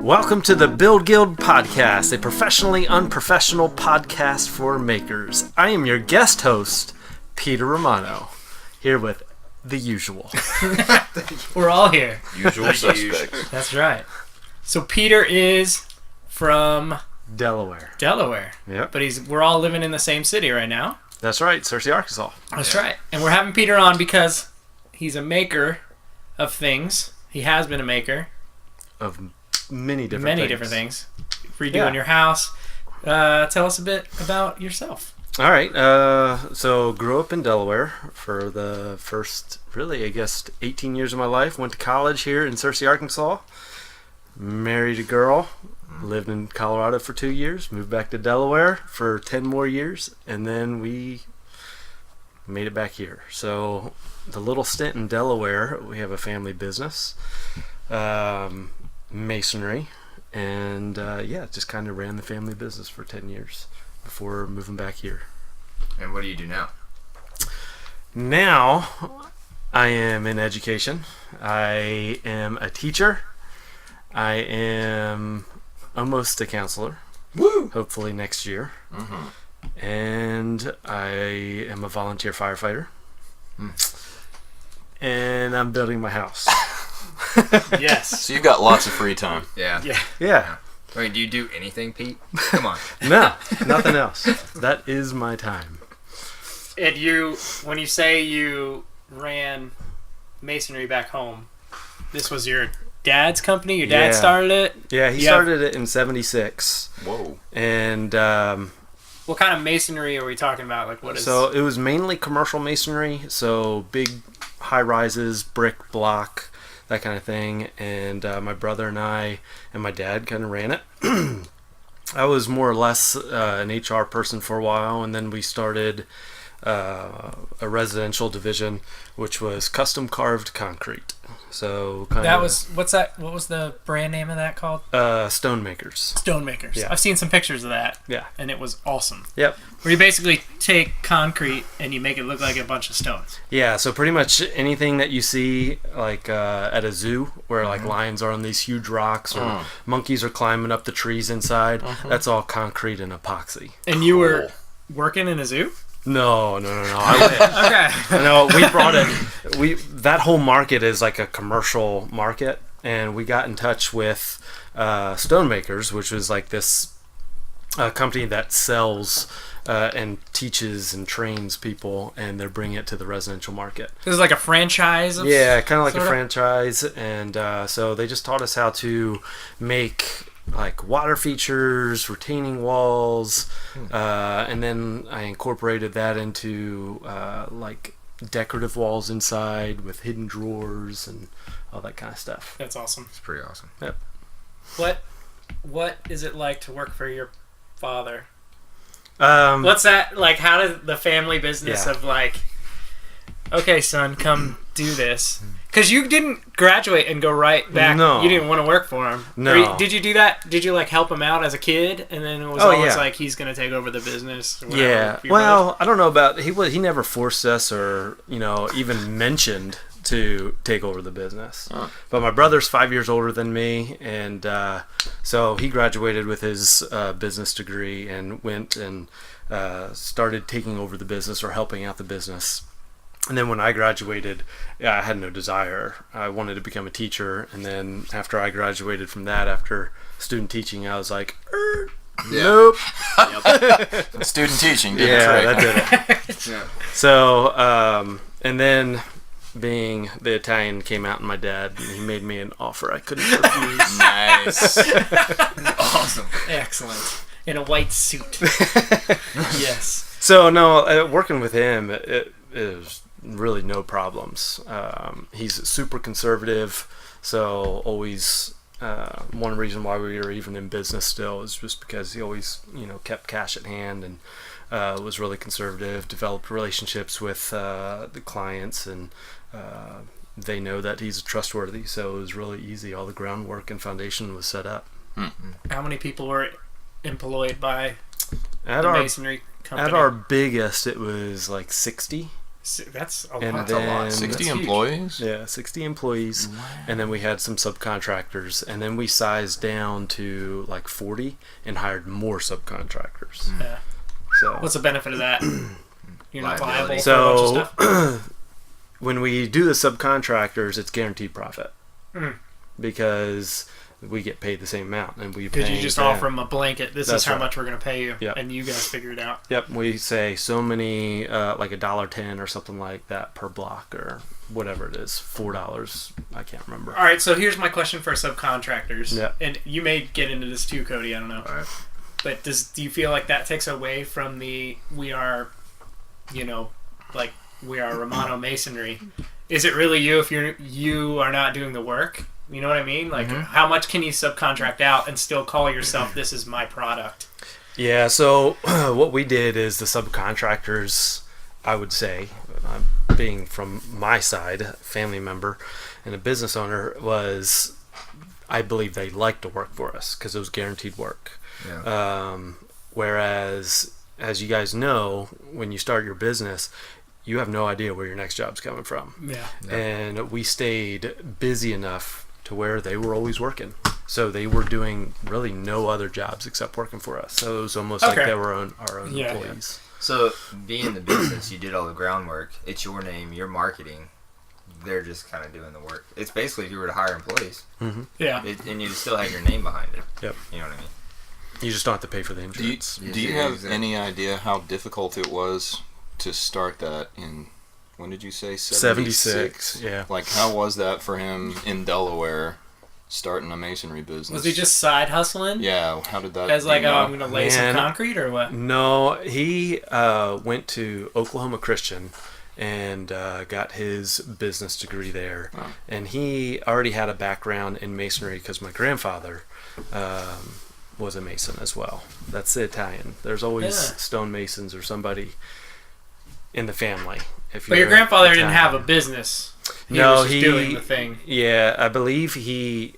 Welcome to the Build Guild Podcast, a professionally unprofessional podcast for makers. I am your guest host, Peter Romano, here with the usual. We're all here. Usual suspects. That's right. So Peter is from Delaware. Yep. But we're all living in the same city right now. That's right, Searcy, Arkansas. That's right. And we're having Peter on because he's a maker of things. He has been a maker Of many different things. Redoing your house. Tell us a bit about yourself. All right. So grew up in Delaware for the first, 18 years of my life. Went to college here in Searcy, Arkansas. Married a girl. Lived in Colorado for 2 years. Moved back to Delaware for 10 more years. And then we made it back here. So the little stint in Delaware, we have a family business. Masonry, and just kind of ran the family business for 10 years before moving back here. And what do you do now? Now I am in education. I am a teacher. I am almost a counselor. Woo! Hopefully next year. Mm-hmm. And I am a volunteer firefighter. And I'm building my house. Yes. So you've got lots of free time. Yeah. I mean, do you do anything, Pete? Come on. No, nothing else. That is my time. And when you say you ran masonry back home, this was your dad's company? Your dad started it? Yeah, he started it in 76. Whoa. And what kind of masonry are we talking about? Like, what is? So it was mainly commercial masonry, so big high rises, brick, block, that kind of thing. And my brother and I and my dad kind of ran it. I was more or less an HR person for a while, and then we started a residential division, which was custom carved concrete. So What was the brand name of that called? Stonemakers. Stonemakers. Yeah. I've seen some pictures of that. Yeah. And it was awesome. Yep. Where you basically take concrete and you make it look like a bunch of stones. Yeah, so pretty much anything that you see like at a zoo where like lions are on these huge rocks or monkeys are climbing up the trees inside, that's all concrete and epoxy. And you were working in a zoo? No. Okay. No, we brought it. That whole market is like a commercial market, and we got in touch with Stonemakers, which was like this company that sells and teaches and trains people, and they're bringing it to the residential market. This is like a franchise? Yeah, kind of like a franchise, and so they just taught us how to make like water features, retaining walls, and then I incorporated that into like decorative walls inside with hidden drawers and all that kind of stuff. That's awesome. It's pretty awesome. Yep. What is it like to work for your father? Um, What's that like? How does the family business of like, okay, son, come do this? Because you didn't graduate and go right back. No. You didn't want to work for him. No. Did you do that? Did you like help him out as a kid, and then it was always like he's gonna take over the business? Or whatever, yeah. Well, I don't know about he never forced us or even mentioned to take over the business. But my brother's 5 years older than me, and so he graduated with his business degree and went and started taking over the business or helping out the business. And then when I graduated, I had no desire. I wanted to become a teacher, and then after I graduated from that, after student teaching, I was like, nope. Student teaching did That did it. Yeah. So, and then being the Italian came out in my dad, and he made me an offer I couldn't refuse. Nice. Awesome. Excellent. In a white suit. Yes. So no, working with him, it is really no problems. He's super conservative, so always one reason why we were even in business still is just because he always kept cash at hand and was really conservative, developed relationships with the clients, and they know that he's trustworthy, so it was really easy. All the groundwork and foundation was set up. How many people were employed by At the our masonry company? At our biggest, it was like 60. That's a And lot. then 60 That's employees? Yeah, 60 employees, and then we had some subcontractors, and then we sized down to like 40 and hired more subcontractors. Yeah. So What's the benefit of that? You're not liable Liability. for a bunch of So stuff. when we do the subcontractors, it's guaranteed profit Mm. because we get paid the same amount, and we Because pay you just them. offer them a blanket. This That's is how right. much we're going to pay you, Yep. and you guys figure it out. Yep, we say so many, like $1.10 or something like that per block, or whatever it is, $4. I can't remember. All right, so here's my question for subcontractors. Yeah. And you may get into this too, Cody. I don't know. All right. But do you feel like that takes away from we are Romano Masonry? Is it really you if you are not doing the work? You know what I mean? Like, how much can you subcontract out and still call yourself, this is my product? Yeah, so what we did is the subcontractors, I would say, being from my side, family member and a business owner, was, I believe they liked to work for us because it was guaranteed work. Yeah. Whereas, as you guys know, when you start your business, you have no idea where your next job's coming from. Yeah. And we stayed busy enough to where they were always working. So they were doing really no other jobs except working for us. So it was almost like Okay. they were our own Yeah. employees. So, being in the business, you did all the groundwork. It's your name, your marketing. They're just kind of doing the work. It's basically if you were to hire employees, Yeah. and you still have your name behind it. Yep. You know what I mean? You just don't have to pay for the Do insurance. you have any idea how difficult it was to start that in, when did you say, 76, yeah. Like, how was that for him in Delaware, starting a masonry business? Was he just side hustling? Yeah, how did that... As like, you know? I'm going to lay some Man. concrete or what? No, he went to Oklahoma Christian and got his business degree there. Oh. And he already had a background in masonry because my grandfather was a mason as well. That's the Italian. There's always Yeah. stonemasons or somebody in the family. If But your you're grandfather didn't Italian. have a business. He No, was just doing the thing. Yeah, I believe I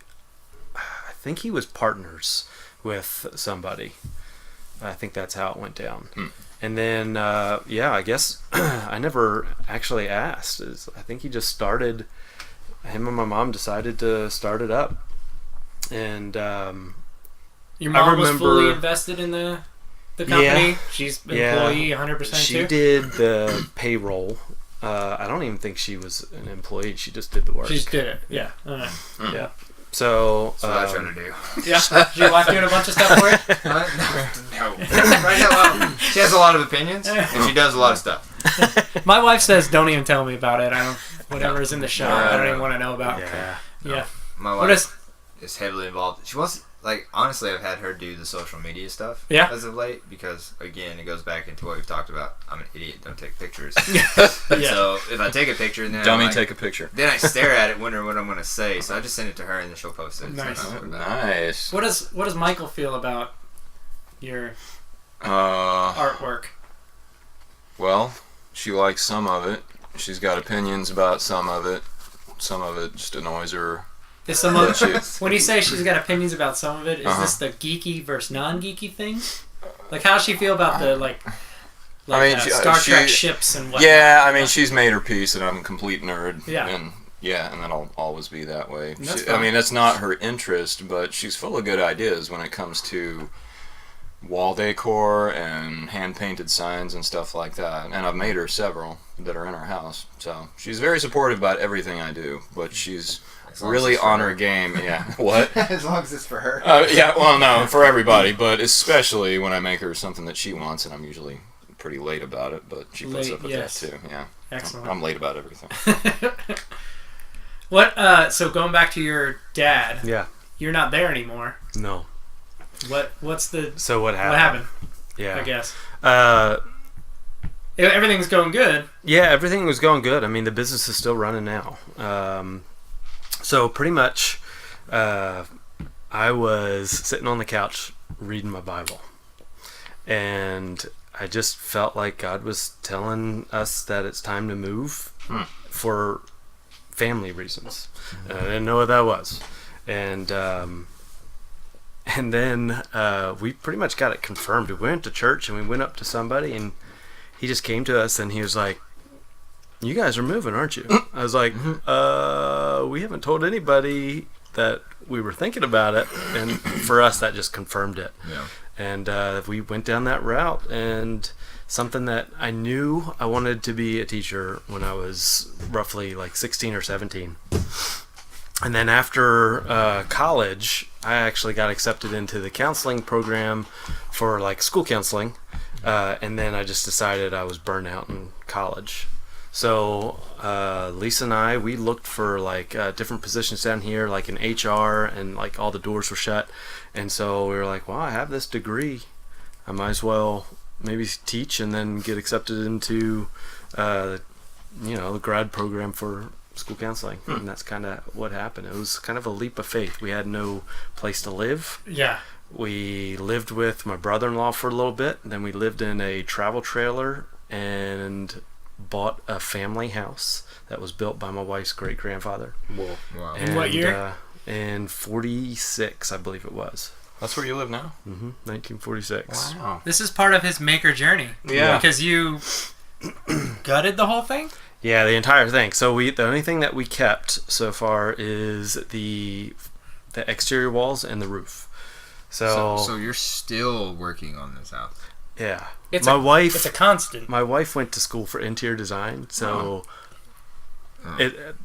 think he was partners with somebody. I think that's how it went down. And then, I guess I never actually asked. I think he just started, him and my mom decided to start it up. And Your mom was fully remember- invested in the company? Yeah. She's Yeah. employee 100% she too? did the payroll. I don't even think she was an employee. She just did the work. She just did it. Yeah. Alright. Yeah. So, That's what I try to do. Yeah. Is your wife doing a bunch of stuff for you? No. Right now, well, she has a lot of opinions, and she does a lot of stuff. My wife says, don't even tell me about it. Whatever's in the shop, I don't even want to know about. yeah. Yeah. My What wife is... is heavily involved. She wants, like, honestly, I've had her do the social media stuff Yeah. as of late because, again, it goes back into what we've talked about. I'm an idiot. Don't take pictures. Yeah. So if I take a picture, then Dummy, I'm like, take a picture. then I stare at it, wondering what I'm going to say. So I just send it to her, and then she'll post it. Nice. So I don't know about it. Nice. What does Michael feel about your Uh, artwork? well, she likes some of it. She's got opinions about some of it. Some of it just annoys her. Is some of She- when you say she's got opinions about some of it, is Uh-huh. this the geeky versus non-geeky thing? Like, how does she feel about the Star she- Trek ships and what? Yeah, I mean, she's made her peace, and I'm a complete nerd. Yeah. And that'll always be that way. That's I fine. mean, that's not her interest, but she's full of good ideas when it comes to wall decor and hand-painted signs and stuff like that. And I've made her several that are in her house. So she's very supportive about everything I do, but she's As long as really it's for on her. her game. Yeah. What? As long as it's for her. Yeah, well, no, for everybody, but especially when I make her something that she wants, and I'm usually pretty late about it, but she puts Late, up with yes. that too. Yeah. Excellent. I'm late about everything. What? So going back to your dad, Yeah. you're not there anymore. No. What's the So what happened? what happened? Yeah. I guess Uh, everything's going good. Yeah, everything was going good. I mean, the business is still running now. So pretty much, I was sitting on the couch reading my Bible, and I just felt like God was telling us that it's time to move for family reasons. And I didn't know what that was, and then we pretty much got it confirmed. We went to church and we went up to somebody, and he just came to us and he was like, you guys are moving, aren't you? I was like, we haven't told anybody that we were thinking about it. And for us, that just confirmed it. Yeah. And we went down that route, and something that I knew I wanted to be a teacher when I was roughly like 16 or 17. And then after college, I actually got accepted into the counseling program for like school counseling. And then I just decided I was burnt out in college. So Lisa and I, we looked for like different positions down here, like in HR, and like all the doors were shut. And so we were like, well, I have this degree. I might as well maybe teach and then get accepted into, the grad program for school counseling. And that's kind of what happened. It was kind of a leap of faith. We had no place to live. Yeah. We lived with my brother-in-law for a little bit. Then we lived in a travel trailer and bought a family house that was built by my wife's great-grandfather. Whoa. Wow. In what year? In 46, I believe it was. That's where you live now? 1946. Wow. This is part of his maker journey. Yeah. Because you gutted the whole thing? Yeah, the entire thing. So the only thing that we kept so far is the exterior walls and the roof. So you're still working on this house? Yeah. It's my wife. It's a constant. My wife went to school for interior design, so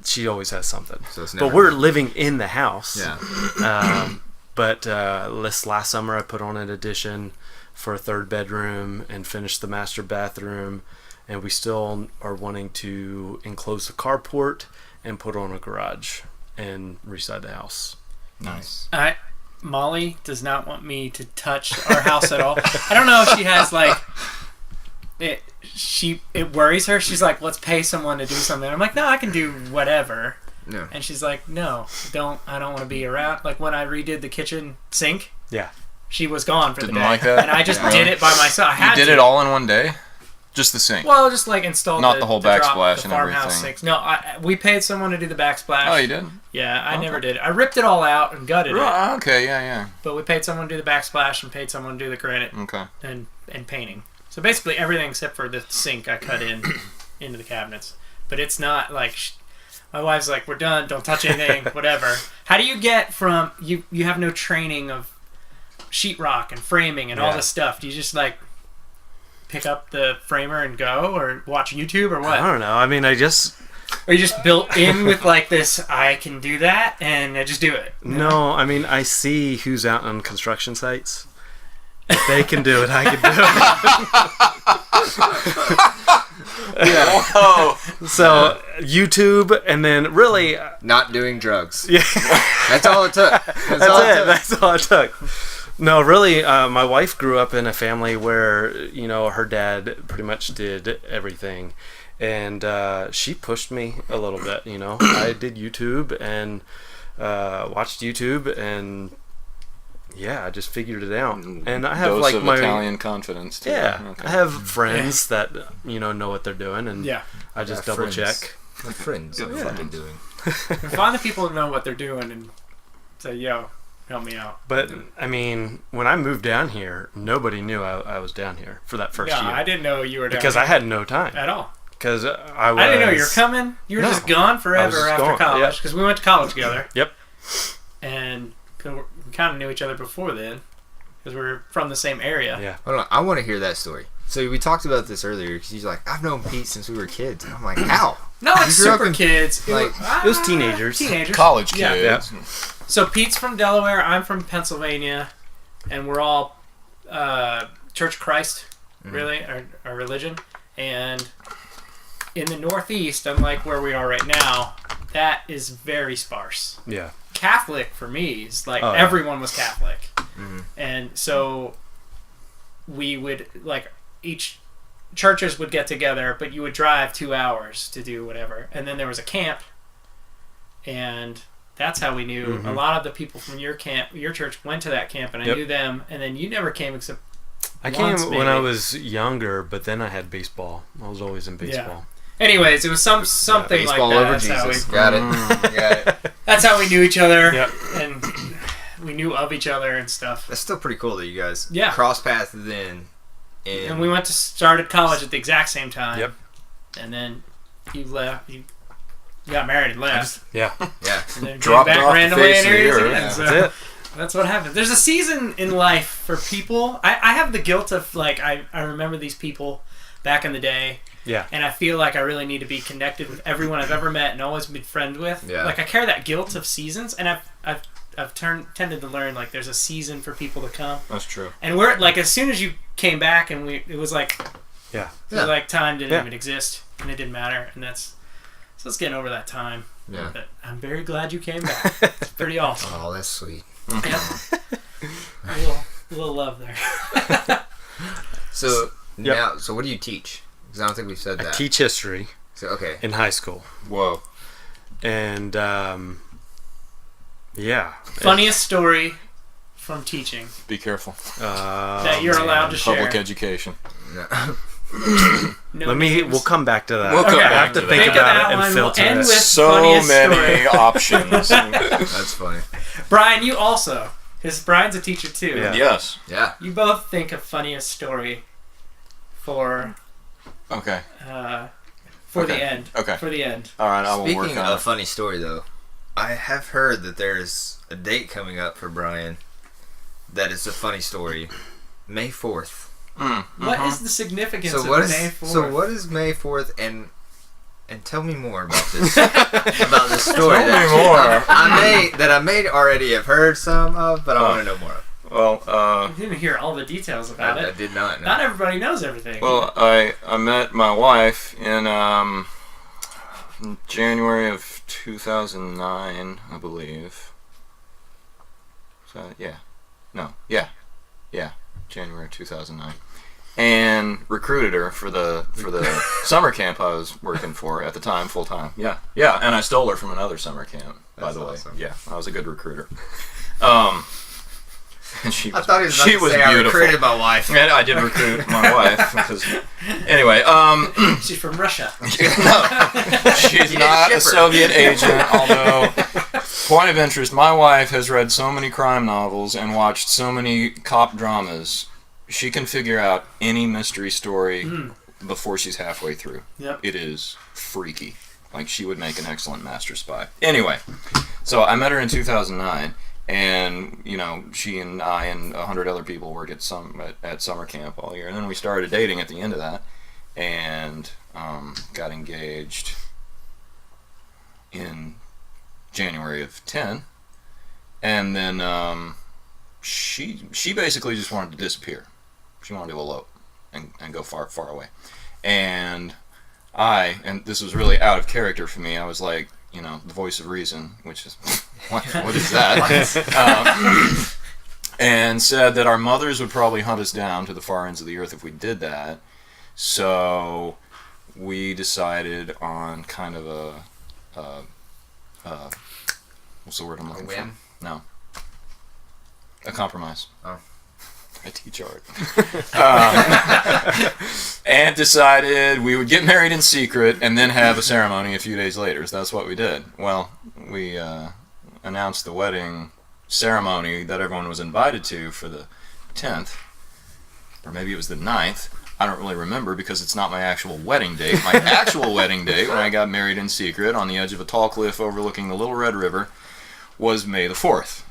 she always has something. So it's never But we're living in the house. Yeah. But this last summer, I put on an addition for a third bedroom and finished the master bathroom, and we still are wanting to enclose the carport and put on a garage and reside the house. Nice. Molly does not want me to touch our house at all. I don't know if she has like it. It worries her. She's like, let's pay someone to do something. I'm like, no, I can do whatever. Yeah. And she's like, no, I don't want to be around. Like when I redid the kitchen sink. Yeah. She was gone for Didn't the day, like that? and I just Yeah. did it by myself. I had You did to. it all in one day? Just the sink? Well, just like installed Not the whole backsplash the and farmhouse everything. sinks. No, we paid someone to do the backsplash. Oh, you did? Yeah, I Okay. never did it. I ripped it all out and gutted it. Okay, yeah. But we paid someone to do the backsplash and paid someone to do the granite Okay. and painting. So basically everything except for the sink I cut into the cabinets. But it's not like my wife's like, we're done, don't touch anything, whatever. How do you get from you have no training of sheetrock and framing and all this stuff? Do you just like pick up the framer and go, or watch YouTube, or what? I don't know. I mean, Or you just built in with like this, I can do that, and I just do it? No, I mean, I see who's out on construction sites. If they can do it, I can do it. Whoa. So YouTube, and then really, Not doing drugs. yeah, That's all it took. that's it. That's all it took. No, really, my wife grew up in a family where her dad pretty much did everything, and she pushed me a little bit. I did YouTube and watched YouTube, and yeah, I just figured it out. And I have Dose like of my Italian confidence. Too. yeah, Okay. I have friends that know what they're doing, and Yeah. I just Yeah, double friends. check. My friends know what they're doing. Find the people who know what they're doing and say, yo, help me out. But I mean, when I moved down here, nobody knew I was down here for that first Yeah, year I didn't know you were down because here I had no time. at all. Because I I didn't know you were coming. You were No. just gone I was forever just after gone, college, yeah. because we went to college together. Yep. And we kind of knew each other before then, because we were from the same area. Yeah. Hold on, I want to hear that story. So we talked about this earlier because he's like, I've known Pete since we were kids. And I'm like, how? Not like You grew up super in- kids. like, it was teenagers. Teenagers. College Yeah. kids. So Pete's from Delaware. I'm from Pennsylvania, and we're all Church of Christ, really, our religion. And in the Northeast, unlike where we are right now, that is very sparse. Yeah. Catholic for me is like Oh, yeah. everyone was Catholic, and so we would like each churches would get together, but you would drive 2 hours to do whatever, and then there was a camp, and that's how we knew a lot of the people from your church went to that camp, and I Yep. knew them, and then you never came except I once, came when I maybe. was younger, but then I had baseball. I was always in baseball. Anyways, it was something like Baseball that. over That's how Jesus. we- Got it. Got it. That's how we knew each other, Yep. and we knew of each other and stuff. That's still pretty cool that you guys Yeah. cross paths then. And we started college at the exact same time. Yep. And then you left. You got married and left. Yeah. Yeah. And then Dropped came back off the randomly face and of the here he is earth. again. That's So it. that's what happens. There's a season in life for people. I have the guilt of, like, I remember these people back in the day. Yeah. And I feel like I really need to be connected with everyone I've ever met and always been friends with. Yeah. Like, I carry that guilt of seasons, and I've tended to learn, like, there's a season for people to come. That's true. And we're like, as soon as you came back, and it was like, Yeah. it was like time didn't Yeah. even exist, and it didn't matter, and so it's getting over that time. Yeah. But I'm very glad you came back. It's pretty awesome. Oh, that's sweet. Yep. A little love there. So Yep. now, so what do you teach? Because I don't think we've said I that. teach history So okay. in high school. Whoa. And, yeah. Funniest story from teaching Be careful. that you're allowed to share. Public education. No We'll come back to that. We'll come Okay. I back have to to think Think of about that it and one. filter We'll end it. with So funniest many story. options. That's funny. Brian, you also, because Brian's a teacher too. Yeah. Yes. Yeah. You both think of funniest story for Okay. for Okay. the end. Okay. For the end. All right. I will work Speaking on of it. funny story, though, I have heard that there's a date coming up for Brian that is a funny story. May 4th. What is the significance So of what is May 4th? so what is May 4th and tell me more about this about this story. Tell I may already have heard some of, but I want to know more of. Well, I didn't hear all the details about I it. did not know. Not everybody knows everything. well, I met my wife in January of 2009, I believe. So yeah, January 2009, and recruited her for the summer camp I was working for at the time, full time. Yeah, and I stole her from another summer camp. By That's the way, awesome. yeah, I was a good recruiter. And she I was, thought he was about she to was say I beautiful. recruited my wife. And I did recruit my wife. Because, anyway, She's from Russia. no, she's not a Soviet agent, although, point of interest, my wife has read so many crime novels and watched so many cop dramas, she can figure out any mystery story before she's halfway through. Yep. It is freaky. Like, she would make an excellent master spy. Anyway, so I met her in 2009. And, you know, she and I and 100 other people work at summer camp all year. And then we started dating at the end of that. And got engaged in January of 10. And then she basically just wanted to disappear. She wanted to elope and go far, far away. And this was really out of character for me, I was like, you know, the voice of reason, which is, what is that? And said that our mothers would probably hunt us down to the far ends of the earth if we did that. So we decided on kind of what's the word I'm looking for? No. A compromise. Oh. I teach art. And decided we would get married in secret and then have a ceremony a few days later. So that's what we did. Well, we announced the wedding ceremony that everyone was invited to for the 10th. Or maybe it was the 9th. I don't really remember because it's not my actual wedding date. My actual wedding date, when I got married in secret on the edge of a tall cliff overlooking the Little Red River, was May the 4th.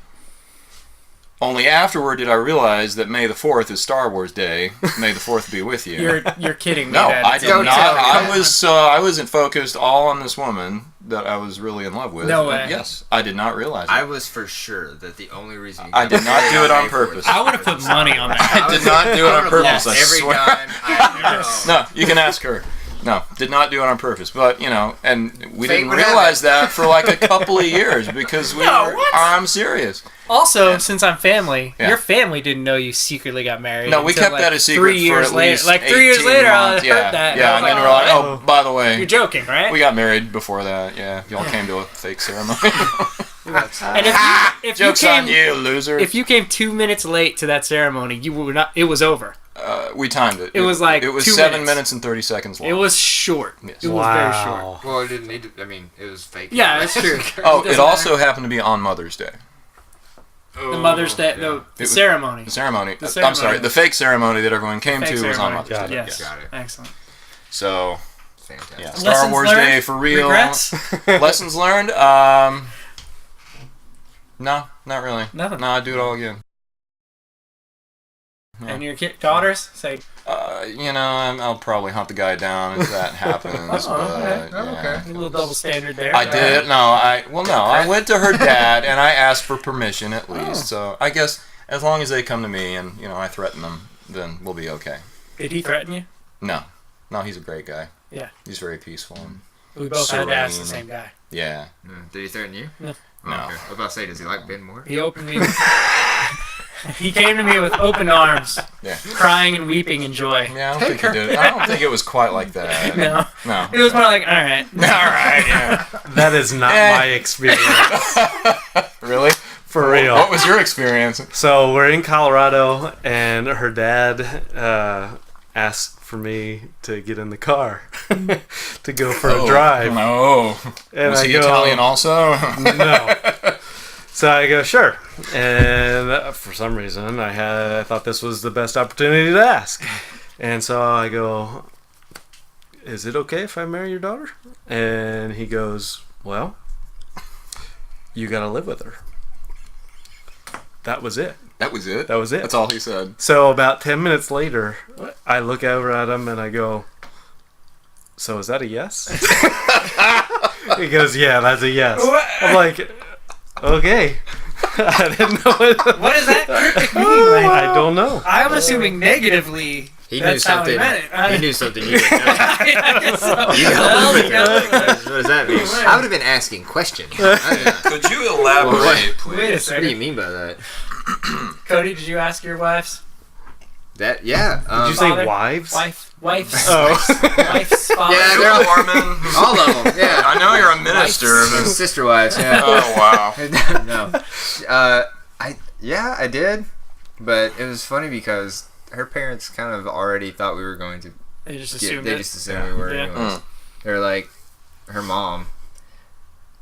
Only afterward did I realize that May the 4th is Star Wars Day. May the 4th be with you. You're kidding me. No, Dad. I did Don't not. tell me. I wasn't focused all on this woman that I was really in love with. No way. Yes, I did not realize it. I was for sure that the only reason you I got did not married do it on May 4th purpose. I would have put money on that. I did not do it on purpose. Yes, I every swear. time I No, you can ask her. No, did not do it on purpose. But, you know, and we Fate didn't would realize that for like a couple of years because we No, were. what? I'm serious. Also, since I'm family, Yeah. your family didn't know you secretly got married. No, we until, kept like, that a secret 3 years for at later. least Like 3 years 18 later, I months. heard that. Yeah, and then we're like, oh, by the way, You're joking, right? we got married before that. Yeah, y'all came to a fake ceremony. And if you Jokes came, on you, loser. if you came 2 minutes late to that ceremony, you were not. It was over. We timed it. It was like it was 2 7 minutes. minutes and 30 seconds long. It was short. Yes. It was very short. Well, it didn't need to. I mean, it was fake. Yeah, that's true. Oh, doesn't it also happened to be on Mother's Day. The Mother's Day, the ceremony. The ceremony. The I'm ceremony. sorry, the fake ceremony that everyone came Fake to was on ceremony. Mother's Got Day. it. Yes. Got it. Excellent. So fantastic. Yeah, Lessons Star Wars learned? Day for real. Regrets? Lessons learned? No, not really. Nothing. No, I'd do it all again. And your daughters say, I'll probably hunt the guy down if that happens. okay. But, yeah. a little double standard there. I did. I went to her dad and I asked for permission at least. So I guess as long as they come to me and I threaten them, then we'll be okay. Did he threaten you? No, he's a great guy. Yeah. He's very peaceful. And We both had to ask the serene. same guy. Yeah. Did he threaten you? No. Oh, No. okay. I was about to say, does he like Ben more? He opened me. He came to me with open arms, Yeah. crying and weeping in joy. Yeah, I don't think he did. I don't think it was quite like that. No. No. It was more like, all right. All right. Yeah. That is not my experience. Really? For real. What was your experience? So we're in Colorado, and her dad asked for me to get in the car to go for a drive. No. And Was I he go, Italian also? No. So I go, sure. And for some reason, I thought this was the best opportunity to ask. And so I go, is it okay if I marry your daughter? And he goes, well, you got to live with her. That was it. That was it? That was it. That's all he said. So about 10 minutes later, I look over at him and I go, so is that a yes? He goes, yeah, that's a yes. I'm like, okay. I didn't know What does that cryptic mean? Like, I don't know. I'm assuming negatively. He That's knew how he something. meant it. He knew something you didn't know. I guess so. You gotta live with Well, her. What does that mean? I would have been asking questions. Could you elaborate, please? Wait a What do you second. mean by that? Cody, did you ask your wives? That yeah. Did you say Father? wives? Wife's Oh. wife's father. Yeah, You're they're a Mormon. all of them. Yeah. I know you're a minister. but- Sister wives. Yeah. Oh, wow. No. I did, but it was funny because her parents kind of already thought we were going to They just get. assumed They it. just assumed we were. Yeah. Anyways. They were like, her mom.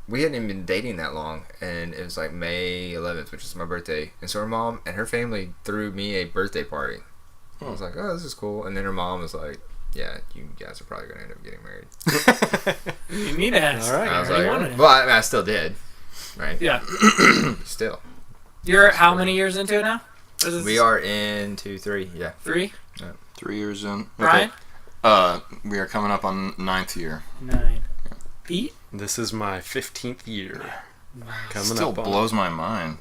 We hadn't even been dating that long, and it was like May 11th, which is my birthday. And so her mom and her family threw me a birthday party. I was like, oh, this is cool. And then her mom was like, yeah, you guys are probably going to end up getting married. You need to ask. All right. I was already like, wanted it. well, I still did. Right? Yeah. Still. You're how many years into it now? We are in 2-3, yeah. 3? 3 years in. Brian? We are coming up on 9th year. 9. Pete? This is my 15th year. Coming Still up on blows my mind.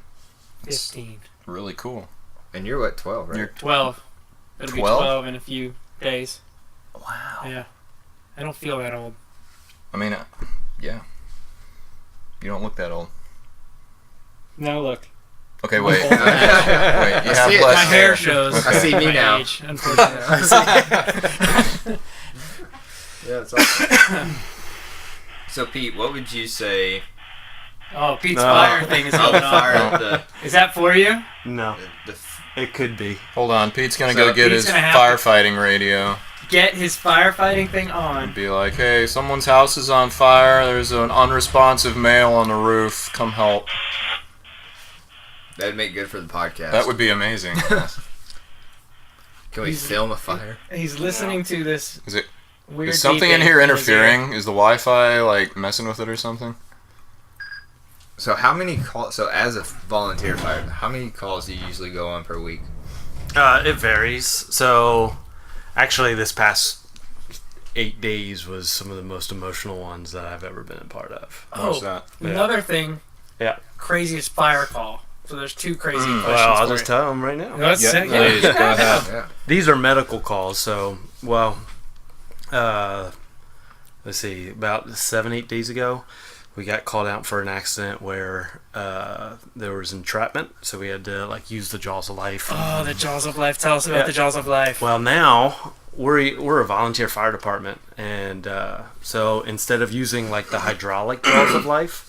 15. Really cool. And you're what, 12, right? You're 12. It'll be 12? 12 in a few days. Wow. Yeah. I don't feel that old. I mean, yeah. You don't look that old. No, look. Okay, wait. Old. Wait, you have see it. less My hair shows. I see me my now. Age, unfortunately. Yeah, it's awesome. So, Pete, what would you say? Oh, Pete's No. fire thing is Oh, going fire on. up the, Is that for you? No, the it could be. Hold on, Pete's gonna So go get Pete's his gonna have firefighting radio. Get his firefighting thing on. And be like, hey, someone's house is on fire. There's an unresponsive male on the roof. Come help. That'd make good for the podcast. That would be amazing. Can we film a fire? He's listening to this Is it? weird Is something in beeping here his ear. interfering? Is the Wi-Fi like messing with it or something? So, how many calls? So, as a volunteer fireman, how many calls do you usually go on per week? It varies. So, actually, this past 8 days was some of the most emotional ones that I've ever been a part of. What's Oh, that? another thing. Yeah. Craziest fire call. So there's 2 crazy questions. Well, I'll for just you. tell them right now. Let's Yeah, say- please, go ahead. Yeah. These are medical calls. So, well, let's see. About 7-8 days ago, we got called out for an accident where there was entrapment. So we had to like use the jaws of life. Oh, the Jaws of Life. Tell us about Yeah. the Jaws of Life. Well, now we're a volunteer fire department, and so instead of using like the hydraulic jaws of life,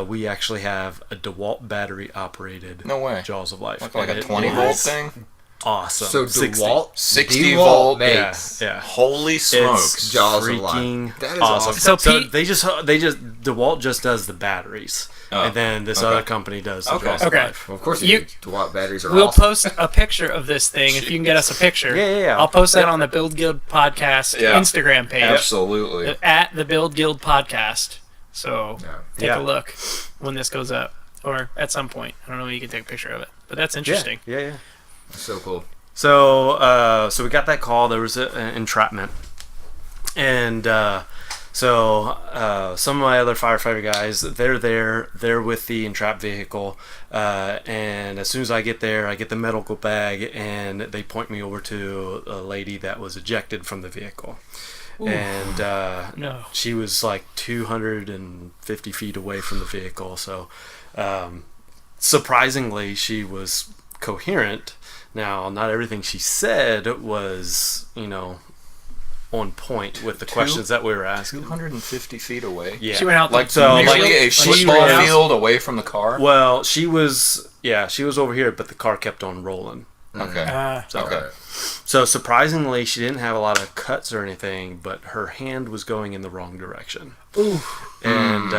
we actually have a DeWalt battery operated No way. jaws of life. Like a And it 20 volt is thing? awesome. So 60 DeWalt volt makes yeah. Holy smokes. It's Jaws of freaking Life. That is awesome. awesome. So they just DeWalt just does the batteries, and then this other company does the Jaws of Okay. Life. Well, of course, You- DeWalt batteries are We'll awesome. post a picture of this thing if you can get us a picture. Yeah. I'll post that on the Build Guild Podcast Yeah. Instagram page. Absolutely. At the Build Guild Podcast. So take Yeah. a look when this goes up. Or at some point. I don't know when you can take a picture of it. But that's interesting. Yeah. So cool. So we got that call. There was an entrapment, and some of my other firefighter guys, they're with the entrapped vehicle, and as soon as I get there, I get the medical bag, and they point me over to a lady that was ejected from the vehicle. Ooh. And No. she was like 250 feet away from the vehicle, so surprisingly she was coherent. Now, not everything she said was, on point with the questions that we were asking. 250 feet away. Yeah. She went out Like, the like windshield? a She football ran out? field away from the car? Well, she was over here, but the car kept on rolling. Okay. So, Okay. so surprisingly, she didn't have a lot of cuts or anything, but her hand was going in the wrong direction. Ooh. And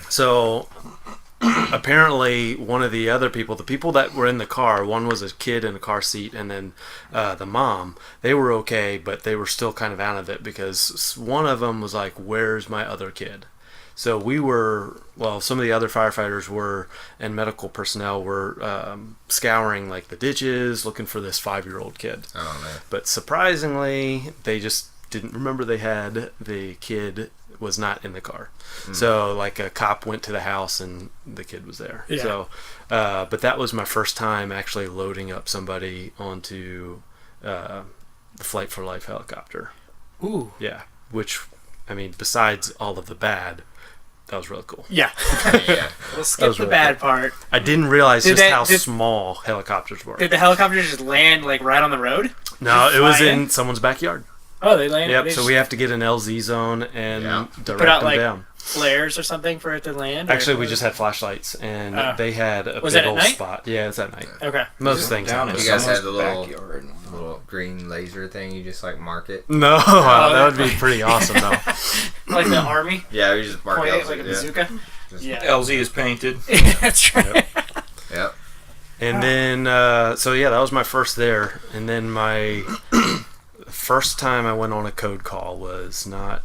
so apparently one of the other people, the people that were in the car, one was a kid in a car seat, and then the mom, they were okay, but they were still kind of out of it because one of them was like, where's my other kid? So some of the other firefighters were, and medical personnel were scouring like the ditches, looking for this 5-year-old kid. Oh, man. But surprisingly, they just didn't remember the kid was not in the car. So like a cop went to the house and the kid was there. Yeah. So, but that was my first time actually loading up somebody onto the Flight for Life helicopter. Ooh. Yeah. Which, I mean, besides all of the bad, that was really cool. Yeah. Yeah. We'll That skip was the really bad part. I didn't realize Did just they- how did- small helicopters were. Did the helicopter just land like right on the road? No, Did it was fly in someone's backyard. Oh, they landed. Yep, they so just we have to get an LZ zone and Yeah. direct put out them like down. flares or something for it to land. or- Actually, we just had flashlights, and they had a Was big that at old night? spot. Yeah, it's at night. Okay. Most things Down happen. in You guys someone's had the little- backyard. Little green laser thing, you just like mark it. No, that would be pretty awesome, though. Like the army. Yeah, we just mark Point it. it like a bazooka. Yeah. LZ is painted. That's right. Yep. And then, that was my first there. And then my first time I went on a code call was not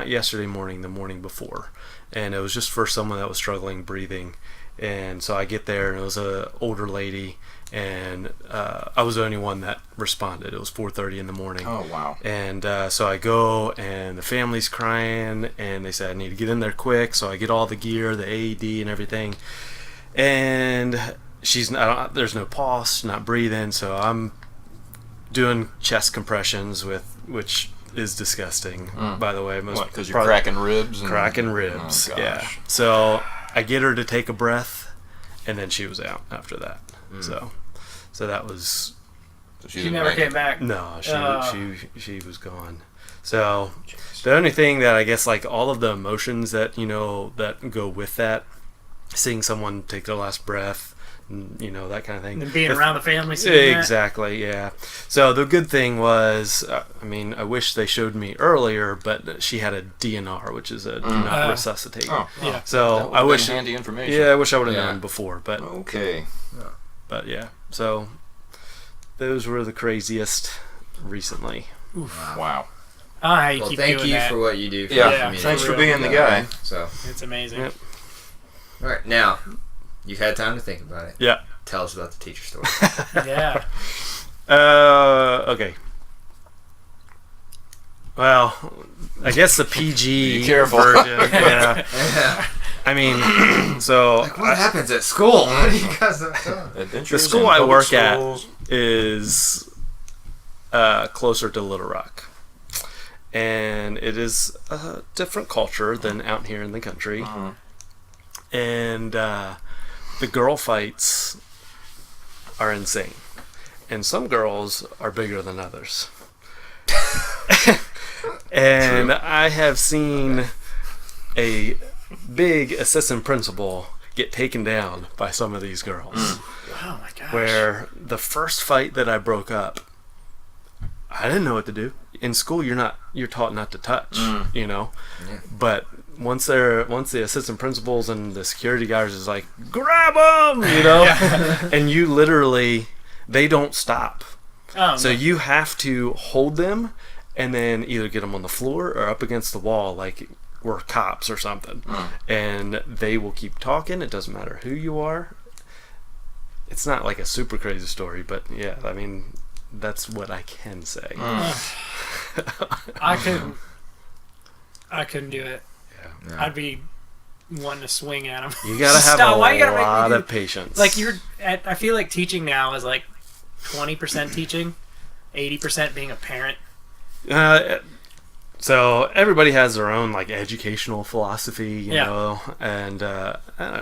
yesterday morning, the morning before. And it was just for someone that was struggling breathing. And so I get there, and it was a older lady, and I was the only one that responded. It was 4:30 in the morning. Oh, wow. And so I go, and the family's crying, and they said I need to get in there quick. So I get all the gear, the AED, and everything. And there's no pulse, she's not breathing. So I'm doing chest compressions which is disgusting, by the way. What, because you're cracking ribs? Cracking ribs, Oh, gosh. yeah. So I get her to take a breath, and then she was out after that. So that was... She never came back. No, she was gone. So the only thing that I guess, like, all of the emotions that that go with that, seeing someone take their last breath, that kind of thing. And being around the family. seeing that. Exactly, yeah. So the good thing was, I wish they showed me earlier, but she had a DNR, which is a do not resuscitate. Oh, Yeah. So I wish handy information. Yeah, I wish I would have Yeah. known before, but Okay. yeah. So those were the craziest recently. Wow. Ah, you Well, keep thank doing you that. for what you do for Yeah, the community. thanks for being the guy. So, It's amazing. Yep. all right, now you've had time to think about it. Yeah. Tell us about the teacher story. Yeah. Okay. Well, I guess the PG Be careful. version. Yeah. I mean, so What happens at school? What do you guys not doing? Adventures the school in I public work schools. at is closer to Little Rock, and it is a different culture than out here in the country. And the girl fights are insane, and some girls are bigger than others. And I have seen a big assistant principal get taken down by some of these girls. Oh my gosh. Where the first fight that I broke up, I didn't know what to do. In school, you're taught not to touch, you know. Yeah. But once the assistant principals and the security guards is like, grab them, you know, and you literally, they don't stop. Oh, So no. you have to hold them and then either get them on the floor or up against the wall like we're cops or something. And they will keep talking. It doesn't matter who you are. It's not like a super crazy story, but yeah, I mean, that's what I can say. I couldn't do it. Yeah. I'd be wanting to swing at him. You gotta have Stop. a Why you gotta make me lot do- of patience. Like I feel like teaching now is like 20% teaching, 80% being a parent. So everybody has their own like educational philosophy, you Yeah. know, and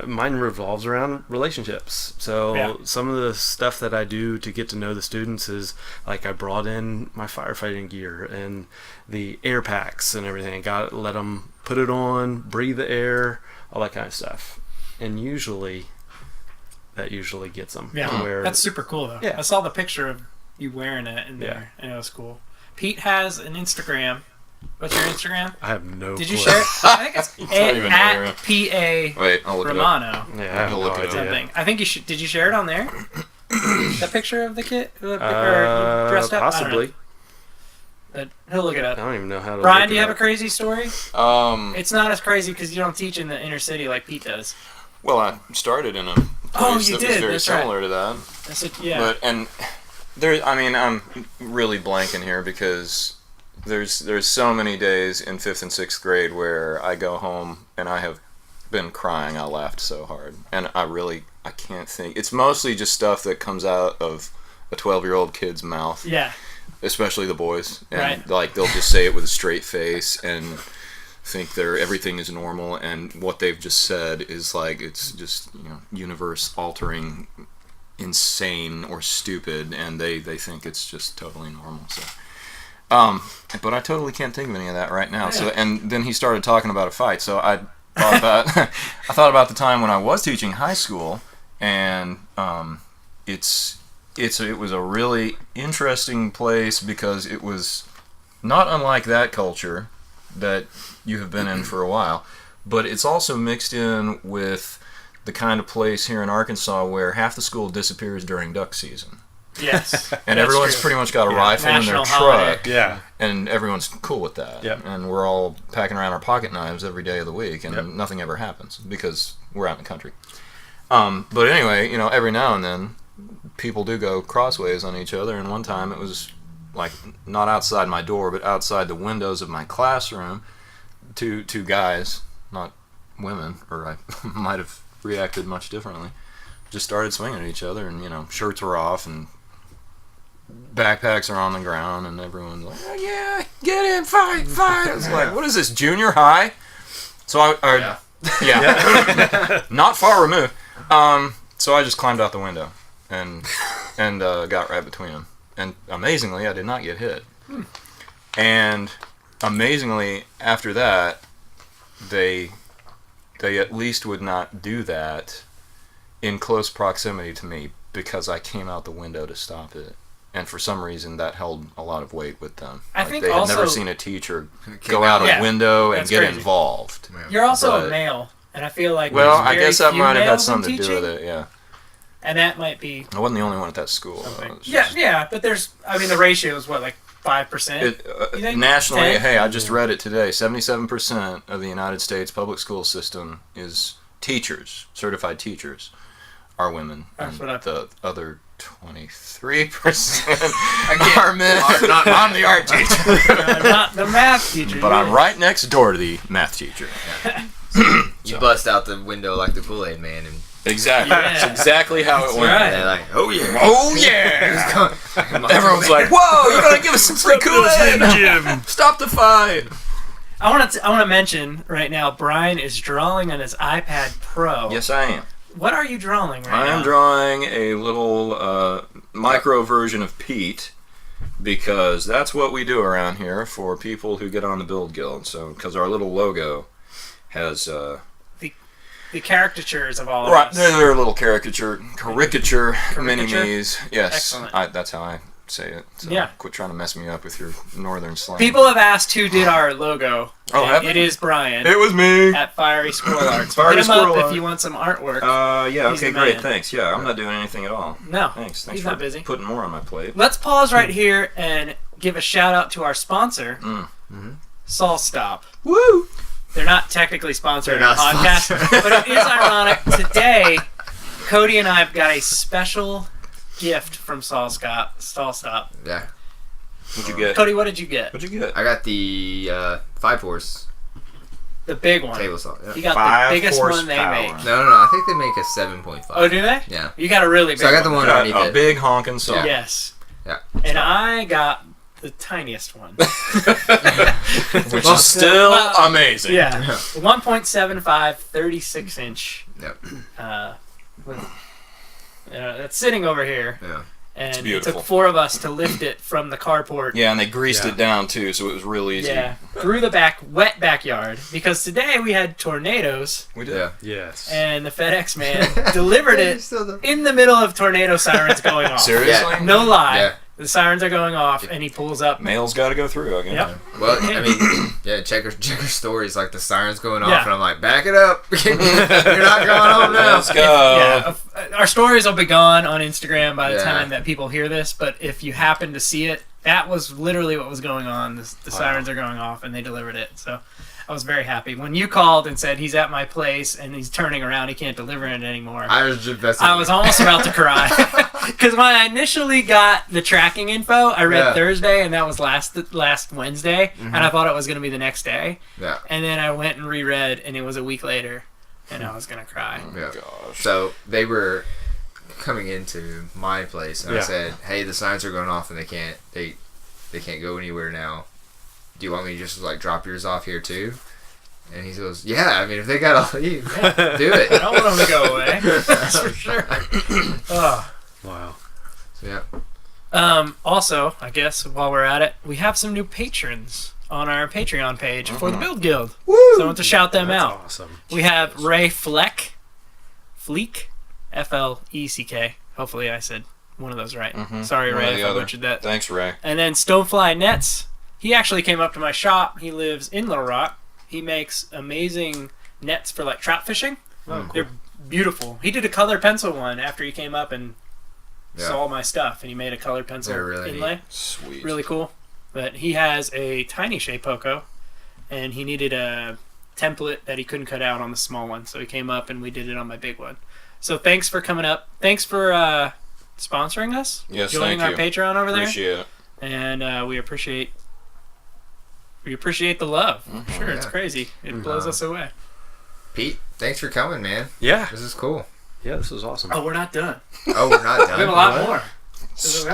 mine revolves around relationships. So Yeah. some of the stuff that I do to get to know the students is like I brought in my firefighting gear and the air packs and everything. Let them put it on, breathe the air, all that kind of stuff, and that usually gets them. Yeah, Where, that's super cool though. Yeah. I saw the picture of you wearing it in there, and it was cool. Pete has an Instagram. What's your Instagram? I have no. Did you clue. share it? I think it's don't even know where- at PA Wait, I'll look it up. Romano. Yeah, I have I'll no look it up. idea. Something. I think you should. Did you share it on there? The picture of the kid, or dressed up. Possibly. But he'll look it I up. don't even know how to. Brian, look do it you have a up. crazy story? It's not as crazy because you don't teach in the inner city like Pete does. Well, I started in a place you that did, was very that's right. similar to that. I said, yeah. But I'm really blanking here because there's so many days in 5th and 6th grade where I go home and I have been crying. I laughed so hard, and I can't think. It's mostly just stuff that comes out of a 12-year-old kid's mouth, Yeah. especially the boys, and Right. like they'll just say it with a straight face and think everything is normal, and what they've just said is like it's just universe altering, insane or stupid, and they think it's just totally normal. So but I totally can't think of any of that right now. So and then he started talking about a fight, so I thought about the time when I was teaching high school, and it was a really interesting place because it was not unlike that culture that you have been in for a while, but it's also mixed in with the kind of place here in Arkansas where half the school disappears during duck season. Yes. And That's everyone's true. pretty much got a rifle in their National truck, holiday. Yeah. and everyone's cool with that. Yep. And we're all packing around our pocket knives every day of the week, and nothing ever happens because we're out in the country. But anyway, every now and then people do go crossways on each other, and one time it was like not outside my door, but outside the windows of my classroom. Two guys, not women, or I might have reacted much differently, just started swinging at each other, and shirts were off and backpacks are on the ground, and everyone's like, oh, yeah, get in, fight. It's like, what is this, junior high? So yeah. Not far removed. So I just climbed out the window and got right between them, and amazingly I did not get hit. And amazingly, after that, they at least would not do that in close proximity to me because I came out the window to stop it. And for some reason, that held a lot of weight with them. I think they had also- never seen a teacher Came go out Yeah, a window and that's get crazy. involved. You're also But- a male, and I feel like Well, there's I very guess that few might have had males in something to do with teaching, it, yeah. And that might be I wasn't the only one at that school. something. It was Yeah, just- yeah, but the ratio is what, like 5%? You think? Nationally, 10? hey, I just read it today. 77% of the United States public school system is teachers, certified teachers, are women. That's and what I- the other 23% are men. I'm the art teacher. Not the math teacher. But I'm right next door to the math teacher. You bust out the window like the Kool-Aid man, and Exactly. Yeah. That's exactly how it went. right. they're like, "Oh yeah, Oh, yeah! Everyone's like, whoa, you're going to give us some free Kool-Aid? Stop the fight. I want to mention right now, Brian is drawing on his iPad Pro. Yes, I am. What are you drawing right I now? am drawing a little micro version of Pete because that's what we do around here for people who get on the Build Guild. So, because our little logo has the caricatures of all of Right, us. they're a little caricature mini-me's. Yes, Excellent. that's how I say it. So Yeah. quit trying to mess me up with your northern slang. People have asked who did our logo. Oh, and have it they? is Brian It was me. at Fiery Squirrel Arts. Fiery Hit him Squirrel up if Art. you want some artwork. Yeah, He's okay, the great, man. thanks. Yeah, I'm not doing anything at all. No, Thanks he's for not busy. putting more on my plate. Let's pause right here and give a shout out to our sponsor, Sol Stop. Woo! They're not technically sponsoring They're our not podcast, but it is ironic. Today, Cody and I have got a special gift from Sol Stop. Yeah. What'd you get? Cody, what did you get? What'd you get? I got the 5-horse The big one. table saw. Yeah. You got 5 the biggest one they horsepower. make. No, I think they make a 7.5. Oh, do they? Yeah. You got a really big So I got the one Got underneath a it. big honking saw. Yeah. Yes. Yeah. And I got the tiniest one. Which is still amazing. Yeah. 1.75, 36-inch. Yep. That's sitting over here. Yeah. And it beautiful. took 4 of us to lift it from the carport. Yeah, and they greased it down too, so it was real easy. Yeah. Through the wet backyard. Because today we had tornadoes, We did. Yeah. Yes. and the FedEx man delivered it in the middle of tornado sirens going off. Seriously? Yeah. No lie. Yeah. The sirens are going off, and he pulls up. Mail's got to go through, I guess. Yep. Well, I mean, yeah, check her stories, like the sirens going off, Yeah. and I'm like, back it up. You're not going home now. Let's go. Yeah, our stories will be gone on Instagram by the Yeah. time that people hear this. But if you happen to see it, that was literally what was going on. The sirens are going off, and they delivered it. So I was very happy when you called and said he's at my place and he's turning around. He can't deliver it anymore. I was just I was almost about to cry because when I initially got the tracking info, I read Yeah. Thursday, and that was last Wednesday, and I thought it was going to be the next day. Yeah. And then I went and reread, and it was a week later, and I was going to cry. Yeah. Gosh. So they were coming into my place, and I Yeah. said, "Hey, the signs are going off, and they can't go anywhere now. Do you want me to just like drop yours off here too?" And he goes, "Yeah, I mean, if they gotta leave, do I it." don't want them to go away. That's for sure. Oh. Wow. So, yeah. Also, I guess while we're at it, we have some new patrons on our Patreon page for the Build Guild. So I want to shout them That's out. awesome. We have Ray Fleck, Fleck. Hopefully I said one of those right. Sorry, One or Ray, the if I other. butchered that. Thanks, Ray. And then Stonefly Nets. He actually came up to my shop. He lives in Little Rock. He makes amazing nets for like trout fishing. They're beautiful. He did a color pencil one after he came up and saw my stuff, and he made a color pencil They're really inlay. Sweet. Really cool. But he has a tiny Shapeoko, and he needed a template that he couldn't cut out on the small one, so he came up and we did it on my big one. So thanks for coming up. Thanks for sponsoring us. Yes, joining thank our you. Patreon over there. Appreciate it. And we appreciate the love. Sure, it's Yeah. crazy. It blows us away. Pete, thanks for coming, man. Yeah. This is cool. Yeah, this was awesome. Oh, we're not done. Oh, we're not We have a done. lot more.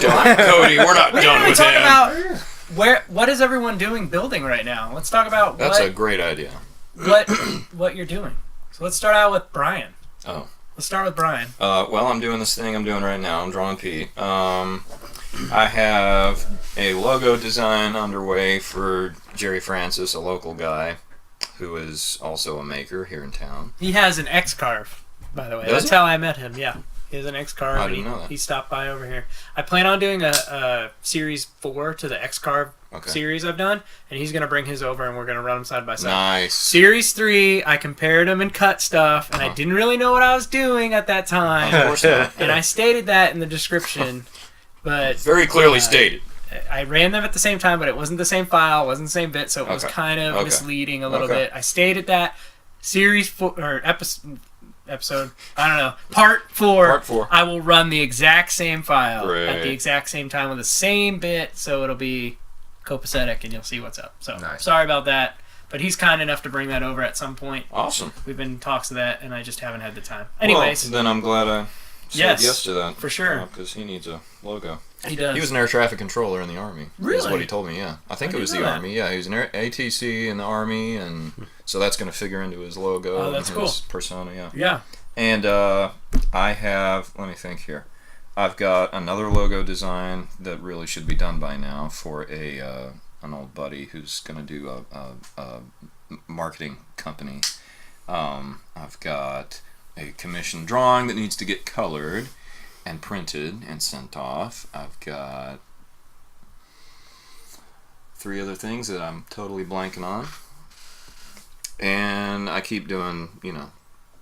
Cody, we're not We done didn't with talk him. about what is everyone doing building right now. Let's talk about That's a great idea. what you're doing. So let's start out with Brian. Oh. Let's start with Brian. Well, I'm doing this thing I'm doing right now. I'm drawing Pete. I have a logo design underway for Jerry Francis, a local guy who is also a maker here in town. He has an X-Carve, by the way. Does That's he? how I met him, yeah. He has an X-Carve. I and didn't know that. He stopped by over here. I plan on doing a Series 4 to the X-Carve series I've done, and he's going to bring his over, and we're going to run them side by side. Nice. Series 3, I compared them and cut stuff, and I didn't really know what I was doing at that time. Of course not. And I stated that in the description, but Very clearly stated. I ran them at the same time, but it wasn't the same file, it wasn't the same bit, so it was Okay. kind of Okay. misleading a little Okay. bit. I stated that Series 4 or episode, I don't know, part 4. Part 4. I will run the exact same file Great. at the exact same time with the same bit, so it'll be copacetic and you'll see what's up. So Nice. sorry about that, but he's kind enough to bring that over at some point. Awesome. We've been in talks of that, and I just haven't had the time. Anyways, Well, then I'm glad I said yes to that. for sure. Because he needs a logo. he does. He was an air traffic controller in the Army. Really? That's what he told me, yeah. I think I it was the didn't know that. Army. Yeah, he was an ATC in the Army, and so that's going to figure into his logo Oh, that's and his cool. persona, yeah. Yeah. And I have, let me think here. I've got another logo design that really should be done by now for an old buddy who's going to do a marketing company. I've got a commissioned drawing that needs to get colored and printed and sent off. I've got 3 other things that I'm totally blanking on. And I keep doing,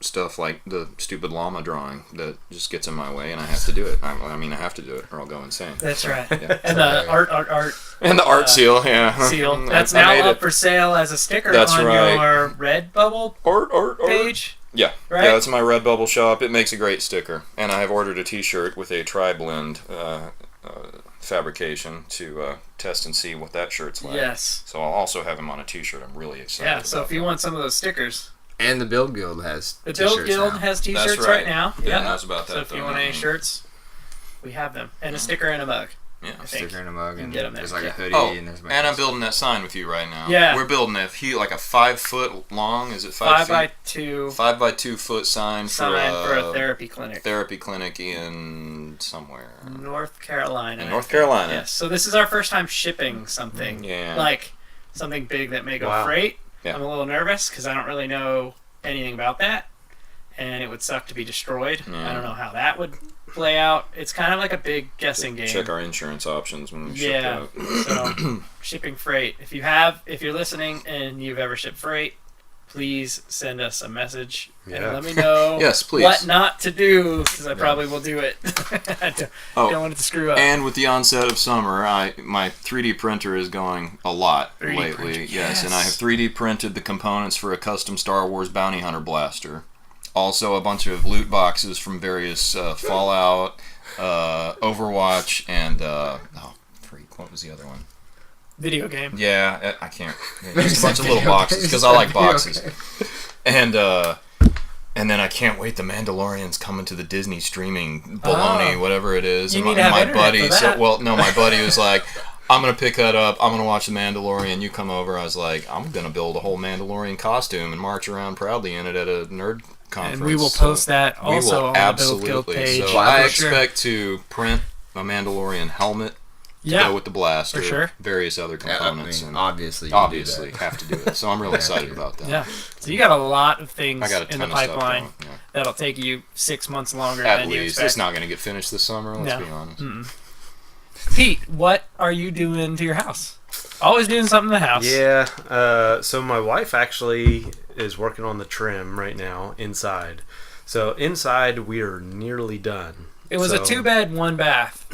stuff like the stupid llama drawing that just gets in my way, and I have to do it. I have to do it, or I'll go insane. That's right. Yeah. And the art. And the art seal, yeah. Seal. That's I now made up it. for sale as a sticker That's on right. your Redbubble Art. page. Yeah, Right? yeah, that's my Redbubble shop. It makes a great sticker, and I have ordered a T-shirt with a tri-blend fabrication to test and see what that shirt's like. Yes. So I'll also have him on a T-shirt. I'm really excited. Yeah. So about if you that. want some of those stickers, And the Build Guild has the Build t-shirts Guild now. has T-shirts That's right right. now. Yeah, Yeah. knows about that. So if you though. want any shirts, we have them, and a sticker and a mug. Yeah. I think. Sticker and a mug, and Get 'em there's there. like a hoodie, Oh, and there's my and I'm building that sign with you right now. Yeah. We're building a 5 foot long. Is it 5 feet? 5x2 5 by 2 foot sign for a therapy clinic. therapy clinic in somewhere. North Carolina. In North Carolina. Yes. So this is our first time shipping something. Yeah. Like something big that may go Wow. freight. Yeah. I'm a little nervous because I don't really know anything about that, and it would suck to be destroyed. Yeah. I don't know how that would play out. It's kind of like a big guessing game. Check our insurance options when we ship Yeah. out. So shipping freight. If you're listening and you've ever shipped freight, please send us a message Yeah. and let me know Yes, please. what not to do, because I probably will do it. I don't want it to screw up. And with the onset of summer, my 3D printer is going a lot 3D lately. printer, Yes, and yes. I have 3D printed the components for a custom Star Wars Bounty Hunter blaster. Also, a bunch of loot boxes from various Fallout, Overwatch, and what was the other one? Video game. Yeah, I can't. Yeah, just a bunch of little boxes because I like boxes. And then I can't wait. The Mandalorian's coming to the Disney streaming baloney, whatever it is. You And need to have my internet buddy, for that. my buddy was like, "I'm gonna pick that up. I'm gonna watch the Mandalorian. You come over." I was like, "I'm gonna build a whole Mandalorian costume and march around proudly in it at a nerd conference." And we will post that We also will on the Build absolutely. Guild page. So Wow, I for sure. expect to print a Mandalorian helmet. Yeah. Go with the blaster, For sure. various other Yeah, I components, mean, and obviously, you can do obviously that. have to do it. So I'm really excited about that. Yeah. So you got a lot of things I got a in the ton of stuff pipeline going. Yeah. that'll take you 6 months longer At than you least expect. it's not going to get finished this summer. Let's No. be honest. Pete, what are you doing to your house? Always doing something in the house. Yeah. So my wife actually is working on the trim right now inside. So inside we are nearly done. It was a So- 2-bed, 1 bath,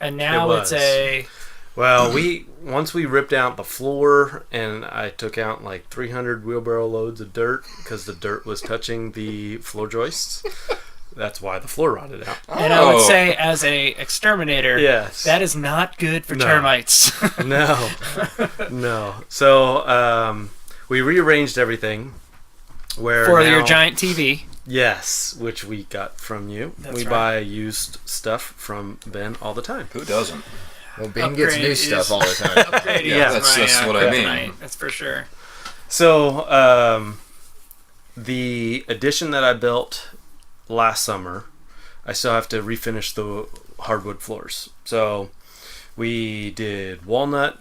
and now It it's was. a Well, once we ripped out the floor and I took out like 300 wheelbarrow loads of dirt because the dirt was touching the floor joists. That's why the floor rotted out. And I would say, as a exterminator, Yes. that is not good for No. termites. No. So we rearranged everything. Where For now, your giant TV. Yes, which we got from you. That's we right. buy used stuff from Ben all the time. Who doesn't? Well, Ben gets Upgrade new is- stuff all the time. Upgrade Yeah, is that's my, what I mean. kryptonite, that's for sure. So the addition that I built last summer, I still have to refinish the hardwood floors. So we did walnut,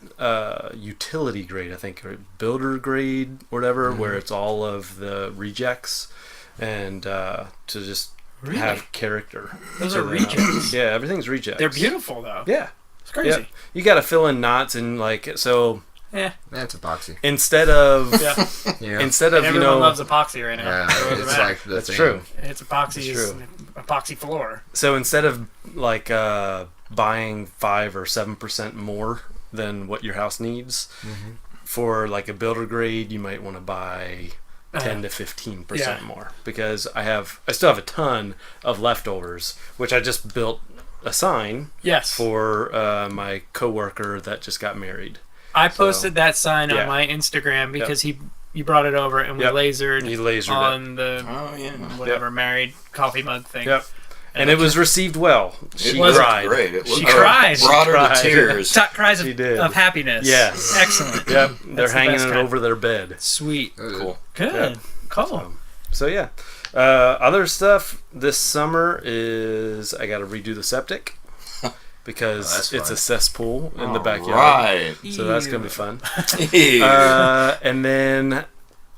utility grade, I think, or builder grade, whatever, where it's all of the rejects, and to just Really? have character. Those to are them. rejects. Yeah, everything's rejects. They're beautiful, though. Yeah, It's crazy. yeah. You got to fill in knots and like so. Yeah. That's epoxy. Instead of Yeah. Yeah. instead of Everyone loves epoxy right now. Yeah, Doesn't it's matter. like the that's thing. true. It's epoxy It's is true. epoxy floor. So instead of like buying 5 or 7% more than what your house needs, for like a builder grade, you might want to buy 10 to 15% Yeah. more, because I still have a ton of leftovers, which I just built a sign Yes. for my coworker that just got married. I posted that sign yeah. on my Instagram because you brought it over and we Yep. lasered, He lasered on the Oh yeah. whatever married coffee mug thing. Yep. And it was received well. She was cried. great. It She looked- cried. Brought her Cried. to tears. Cries She of, did. of happiness. Yes. Excellent. Yep. They're That's the hanging best it kind. over their bed. Sweet. Cool. Good. Cool. So yeah. Other stuff this summer is I got to redo the septic because that's it's fun. a cesspool in the backyard. Right. So that's gonna be fun. Yeah. And then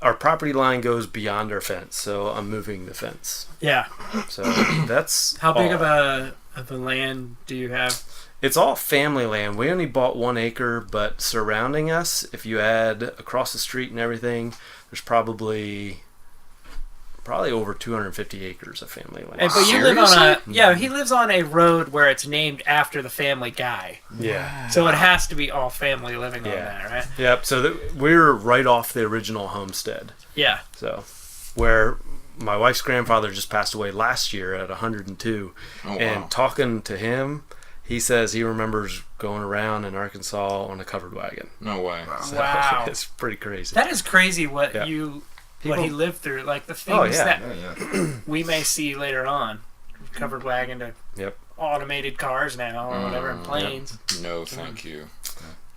our property line goes beyond our fence, so I'm moving the fence. Yeah. So that's How big all. of a land do you have? It's all family land. We only bought 1 acre, but surrounding us, if you add across the street and everything, there's probably over 250 acres of family land. But you live on he lives on a road where it's named after the family guy. Yeah. So it has to be all family living on Yeah. that, right? Yep. So we're right off the original homestead. Yeah. So where my wife's grandfather just passed away last year at 102. Oh, wow. And talking to him, he says he remembers going around in Arkansas on a covered wagon. No way. So Wow. It's pretty crazy. That is crazy what Yeah. what he lived through. Like the things Oh, yeah. that Yeah. we may see later on. Covered wagon to Yep. automated cars now or whatever, and planes. No, thank you.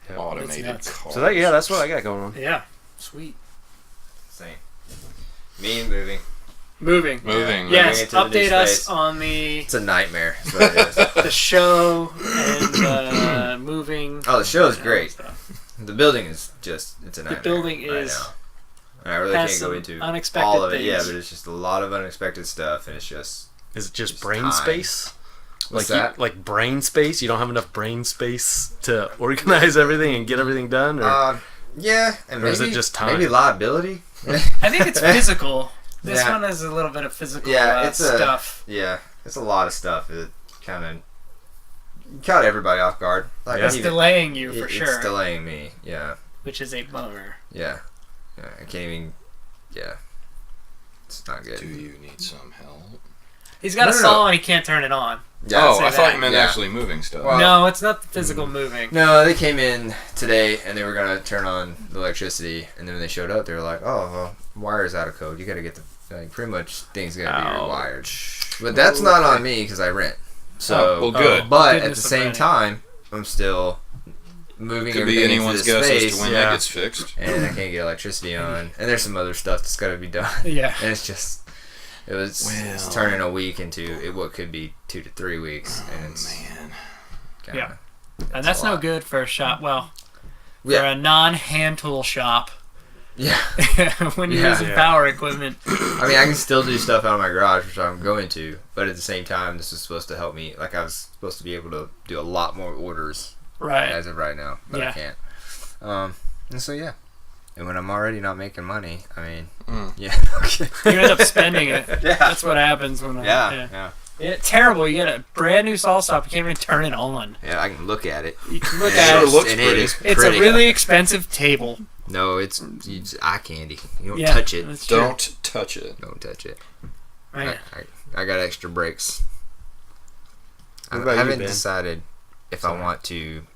Yep. Automated nuts. cars. So that's what I got going on. Yeah. Sweet. Same. Me moving. Moving. Moving. Yes, Moving into the new update us space. on the It's a nightmare. Is what it is. the show and moving. Oh, the show's and great. stuff. The building is just, it's a nightmare. building right is- now. And I really has can't go some into unexpected all of it. things. Yeah, but it's just a lot of unexpected stuff, and it's just Is it just Just brain time. space? What's like that? like brain space? You don't have enough brain space to organize everything and get everything done? Or yeah, and Or maybe is it just time? maybe liability. I think it's physical. This Yeah. one has a little bit of physical It's stuff. Yeah, it's a lot of stuff. It kind of caught everybody off guard. Like Yeah. It's even- delaying you for it's sure, delaying me. Yeah, which is a bummer. yeah. I can't even. Yeah, it's not good. Do you need some help? He's got No, a no, saw no. and he can't turn it on. Yeah, Oh, say I thought that. you meant Yeah. actually moving stuff. Well- No, it's not the physical moving. No, they came in today and they were gonna turn on the electricity, and then when they showed up, they were like, "Oh, well, wire's out of code. You gotta get the pretty much things gotta be rewired." But that's not on me because I rent. So, Oh, well, good. but at the Goodness of same renting. time, I'm still moving Could everything be anyone's into this guess space, as to when yeah. that gets fixed. and I can't get electricity on, and there's some other stuff that's gotta be done. Yeah. And it's just, it's Well. turning a week into what could be 2 to 3 weeks, and it's Man. kinda, Yeah. And that's a no lot. good for a shop. Well, for Yeah. a non-hand tool shop, Yeah. when you're Yeah. using Yeah. power equipment. I mean, I can still do stuff out of my garage, which I'm going to, but at the same time, this is supposed to help me. Like, I was supposed to be able to do a lot more orders Right. as of right now, but Yeah. I can't. And so, yeah. And when I'm already not making money, I mean, yeah. Okay. You end up spending it. Yeah. That's what happens when Yeah. Yeah, terrible. You get a brand new saw stop. You can't even turn it on. Yeah, I can look at it. You can look And at sure it. looks and it pretty. is It's pretty. a really expensive table. No, it's eye candy. You don't Yeah, touch it. that's true. Don't touch it. Don't touch it. Right. I got extra brakes. I What about you, haven't Ben? decided if Sorry. I want to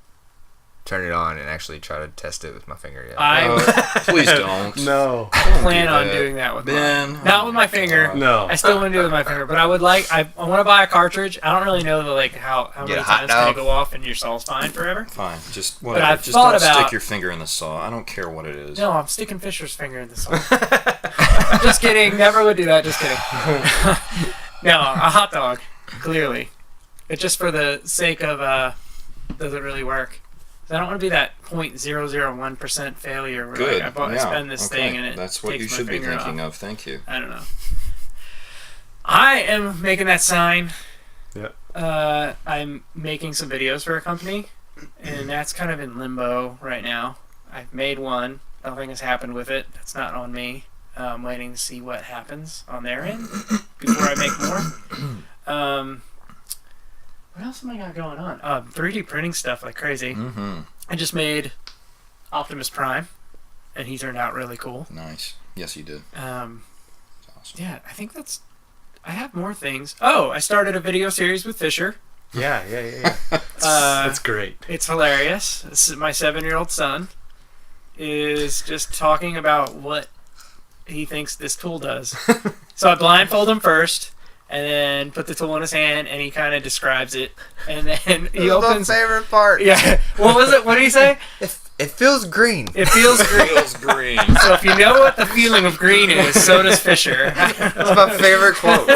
turn it on and actually try to test it with my finger yet. I Please don't. No. plan do on that. doing that with Ben. mine. Not with my finger. No. I still want to do it with my finger, but I would like. I want to buy a cartridge. I don't really know how Get many a hot times can it dog. go off and your saw's fine forever. Fine. Just But whatever. I've Just thought don't about- stick your finger in the saw. I don't care what it is. No, I'm sticking Fisher's finger in the saw. Just kidding. Never would do that. Just kidding. No, a hot dog. Clearly, it's just for the sake of does it really work? I don't want to be that 0.001% failure where Good. like, I yeah. spend this okay. thing and it That's what takes you my should be finger thinking off. of. Thank you. I don't know. I am making that sign. Yep. I'm making some videos for a company, and that's kind of in limbo right now. I've made one. Nothing has happened with it. That's not on me. I'm waiting to see what happens on their end before I make more. What else am I got going on? 3D printing stuff like crazy. Mm-hmm. I just made Optimus Prime, and he turned out really cool. Nice. Yes, you did. Um, Awesome. yeah, I think that's. I have more things. Oh, I started a video series with Fisher. Yeah. That's great. It's hilarious. This is my 7-year-old son is just talking about what he thinks this tool does. So I blindfold him first, and then put the tool in his hand, and he kind of describes it, and then he opens. my favorite part. Yeah. What was it? What did he say? It feels green. It feels green. Feels green. So if you know what the feeling of green is, so does Fisher. That's my favorite quote.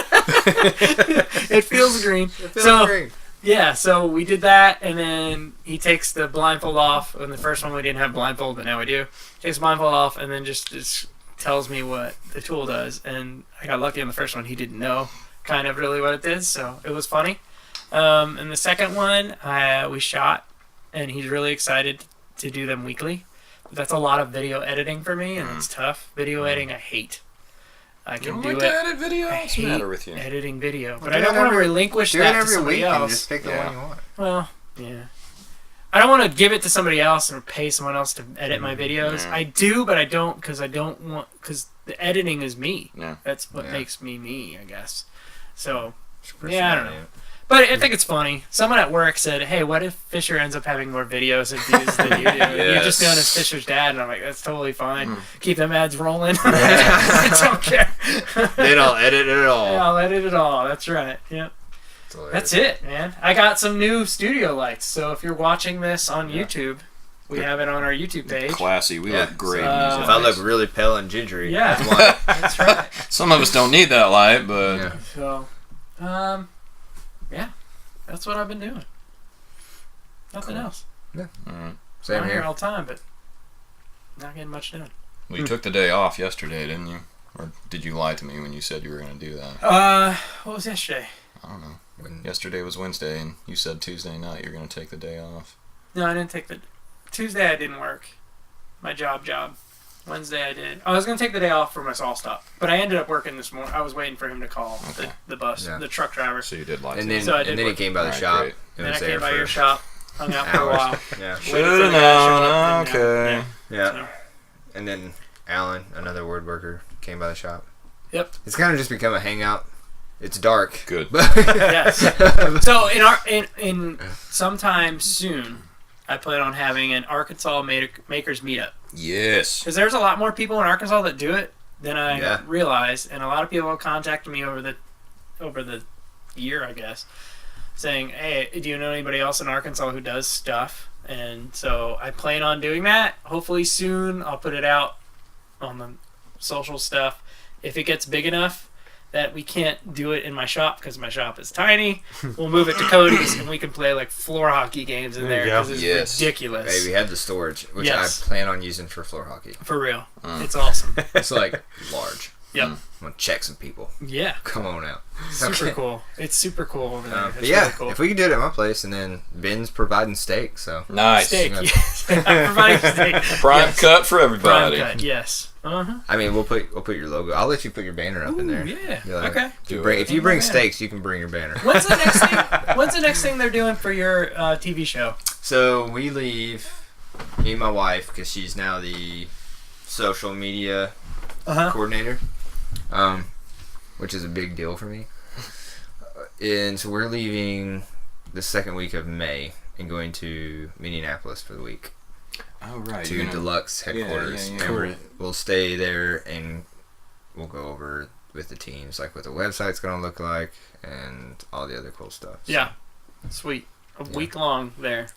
It feels green. Feels So green. yeah, so we did that, and then he takes the blindfold off. In the first one, we didn't have blindfold, but now we do. Takes the blindfold off, and then just tells me what the tool does, and I got lucky on the first one. He didn't know kind of really what it did, so it was funny. And the second one, we shot, and he's really excited to do them weekly. But that's a lot of video editing for me, and it's tough. Video editing, I hate. I can do it. Edit video? I What's the hate matter with you? editing video, but do I don't it want to every- relinquish Do it that to every somebody week and else. just pick the Yeah. one you want. Well, yeah. I don't want to give it to somebody else or pay someone else to edit my videos. Yeah. I do, but I don't because the editing is me. Yeah. That's what Yeah. makes me, I guess. So, It's yeah, I don't know. But I think it's funny. Someone at work said, "Hey, what if Fisher ends up having more videos and views than you do? You're just known as Fisher's dad." And I'm like, "That's totally fine. Keep them ads rolling. I don't care. Then I'll edit it all. Yeah, I'll edit it all. That's right. Yep. That's it, man. I got some new studio lights. So if you're watching this on YouTube, we have it on our YouTube page. Classy. We Yeah. look great. So- in If these I look lights. really pale and gingery, Yeah. that's why. That's right. Some of us don't need that light, but Yeah. So, yeah, that's what I've been doing. Nothing Cool. else. Same I'm here here. all the time, but not getting much done. well, you took the day off yesterday, didn't you? Or did you lie to me when you said you were going to do that? What was yesterday? I don't know. When- Yesterday was Wednesday, and you said Tuesday night you're going to take the day off. No, I didn't take the Tuesday. I didn't work. My job. Wednesday I did. I was gonna take the day off for my saw stop, but I ended up working this morning. I was waiting for him to call Okay. the bus, Yeah. the truck driver. So you did lie to And me. then, So I did and then he work. came by the Alright, shop. great. And Then I was came there by for your shop, hung out for a hours. while. Yeah. Waited for Should've the guy to show up, known. and, Okay. Yeah. And then Alan, another word worker, came by the shop. Yep. It's kind of just become a hangout. It's dark. Good. Yes. So in sometime soon, I plan on having an Arkansas makers meetup. Yes. Because there's a lot more people in Arkansas that do it than I Yeah. realized, and a lot of people have contacted me over the year, I guess, saying, "Hey, do you know anybody else in Arkansas who does stuff?" And so I plan on doing that. Hopefully soon, I'll put it out on the social stuff. If it gets big enough that we can't do it in my shop because my shop is tiny, we'll move it to Cody's and we can play like floor hockey games in There there you go. because it's Yes. ridiculous. Hey, we have the storage, which Yes. I plan on using for floor hockey. For real. It's awesome. It's like large. Yep. I'm gonna check some people. Yeah. Come on out. Super Okay. cool. It's super cool over there. But It's yeah, really cool. if we can do it at my place, and then Ben's providing steak, so Nice. Steak, Yeah. yes. I'm providing steak. Prime Yes. cut for Prime everybody. cut, yes. Uh-huh. I mean we'll put your logo. I'll let you put your banner up in there. Yeah. Be like, Okay. If you Oh, bring man. steaks, you can bring your banner. What's the next thing? What's the next thing they're doing for your TV show? So we leave, me and my wife, because she's now the social media coordinator, which is a big deal for me. And so we're leaving the second week of May and going to Minneapolis for the week Oh, right. to you're gonna- Deluxe headquarters. yeah. And we'll stay there and we'll go over with the teams, like what the website's going to look like and all the other cool stuff. So, Yeah. Sweet. A week long there.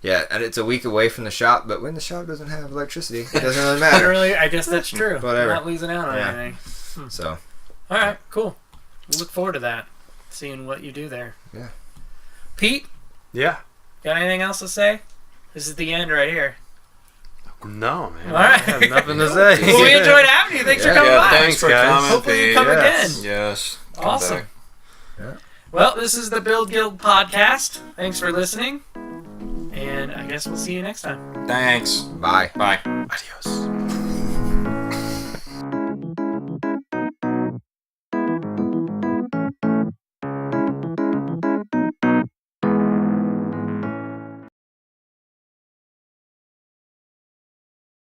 yeah, and it's a week away from the shop, but when the shop doesn't have electricity, it doesn't really matter. Really, I guess that's true. Whatever. We're not losing out on Yeah. anything. So, All right, cool. We'll look forward to that. Seeing what you do there. Yeah. Pete, Yeah. got anything else to say? This is the end right here. No, man. All right. I have nothing to say. Well, we enjoyed having you. Thanks for Yeah. coming by. Thanks for guys. coming. Hopefully you Pete. come Yes. again. Yes. Come Awesome. back. Yeah. Well, this is the Build Guild podcast. Thanks for listening. And I guess we'll see you next time. Thanks. bye. Bye. Adios.